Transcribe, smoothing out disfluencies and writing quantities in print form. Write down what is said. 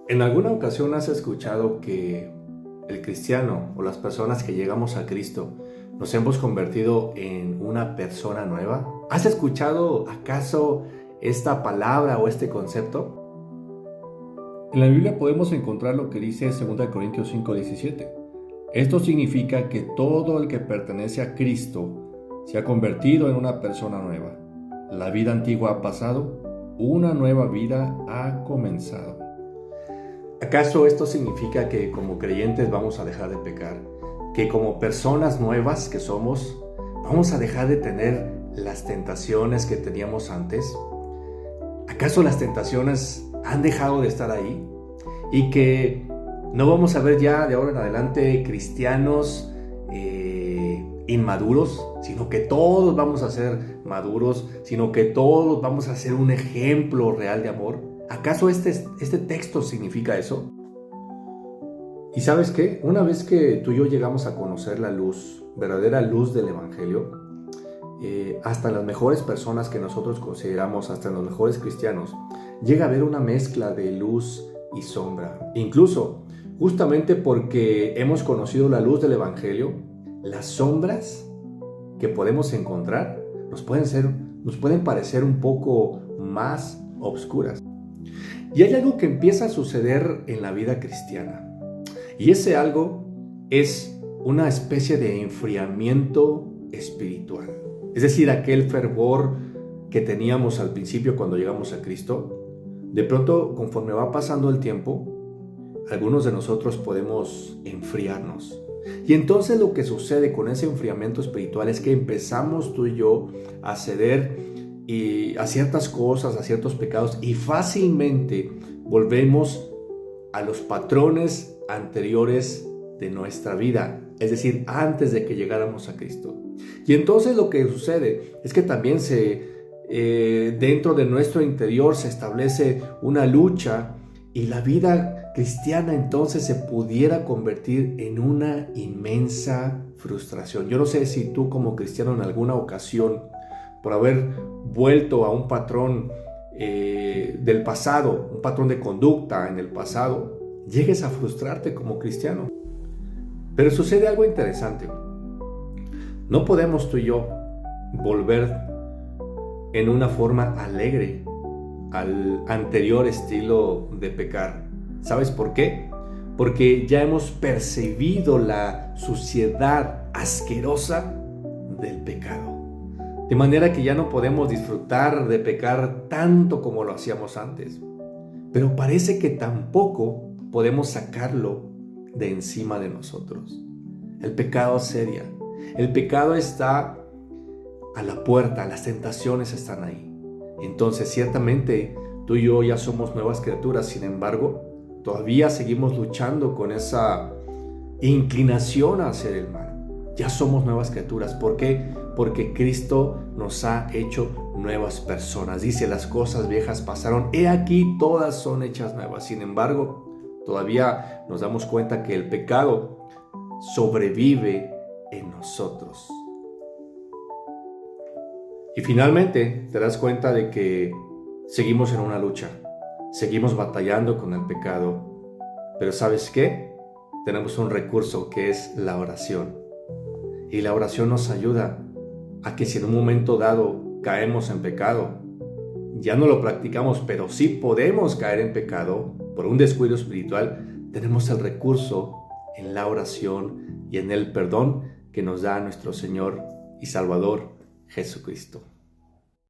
¿En alguna ocasión has escuchado que el cristiano o las personas que llegamos a Cristo nos hemos convertido en una persona nueva? ¿Has escuchado acaso esta palabra o este concepto? En la Biblia podemos encontrar lo que dice 2 Corintios 5:17. Esto significa que todo el que pertenece a Cristo se ha convertido en una persona nueva. La vida antigua ha pasado, una nueva vida ha comenzado. ¿Acaso esto significa que como creyentes vamos a dejar de pecar? ¿Que como personas nuevas que somos, vamos a dejar de tener las tentaciones que teníamos antes? ¿Acaso las tentaciones han dejado de estar ahí? Y que no vamos a ver ya de ahora en adelante cristianos inmaduros, sino que todos vamos a ser maduros, sino que todos vamos a ser un ejemplo real de amor. ¿Acaso este texto significa eso? ¿Y sabes qué? Una vez que tú y yo llegamos a conocer la luz, verdadera luz del Evangelio, hasta las mejores personas que nosotros consideramos, hasta los mejores cristianos, llega a haber una mezcla de luz y sombra. Incluso, justamente porque hemos conocido la luz del Evangelio, las sombras que podemos encontrar nos pueden parecer un poco más oscuras. Y hay algo que empieza a suceder en la vida cristiana. Y ese algo es una especie de enfriamiento espiritual. Es decir, aquel fervor que teníamos al principio cuando llegamos a Cristo, de pronto, conforme va pasando el tiempo, algunos de nosotros podemos enfriarnos. Y entonces lo que sucede con ese enfriamiento espiritual es que empezamos tú y yo a ceder a ciertas cosas, a ciertos pecados, y fácilmente volvemos a los patrones anteriores de nuestra vida, es decir, antes de que llegáramos a Cristo. Y entonces lo que sucede es que también dentro de nuestro interior se establece una lucha, y la vida cristiana entonces se pudiera convertir en una inmensa frustración. Yo no sé si tú como cristiano en alguna ocasión, por haber vuelto a un patrón del pasado, un patrón de conducta en el pasado, llegues a frustrarte como cristiano. Pero sucede algo interesante. No podemos tú y yo volver en una forma alegre al anterior estilo de pecar. ¿Sabes por qué? Porque ya hemos percibido la suciedad asquerosa del pecado. De manera que ya no podemos disfrutar de pecar tanto como lo hacíamos antes. Pero parece que tampoco podemos sacarlo de encima de nosotros. El pecado asedia. El pecado está a la puerta, las tentaciones están ahí. Entonces, ciertamente, tú y yo ya somos nuevas criaturas. Sin embargo, todavía seguimos luchando con esa inclinación a hacer el mal. Ya somos nuevas criaturas. ¿Por qué? Porque Cristo nos ha hecho nuevas personas. Dice, las cosas viejas pasaron, he aquí todas son hechas nuevas. Sin embargo, todavía nos damos cuenta que el pecado sobrevive en nosotros. Y finalmente te das cuenta de que seguimos en una lucha, seguimos batallando con el pecado. Pero ¿sabes qué? Tenemos un recurso que es la oración. Y la oración nos ayuda a que si en un momento dado caemos en pecado, ya no lo practicamos, pero sí podemos caer en pecado por un descuido espiritual, tenemos el recurso en la oración y en el perdón que nos da nuestro Señor y Salvador Jesucristo.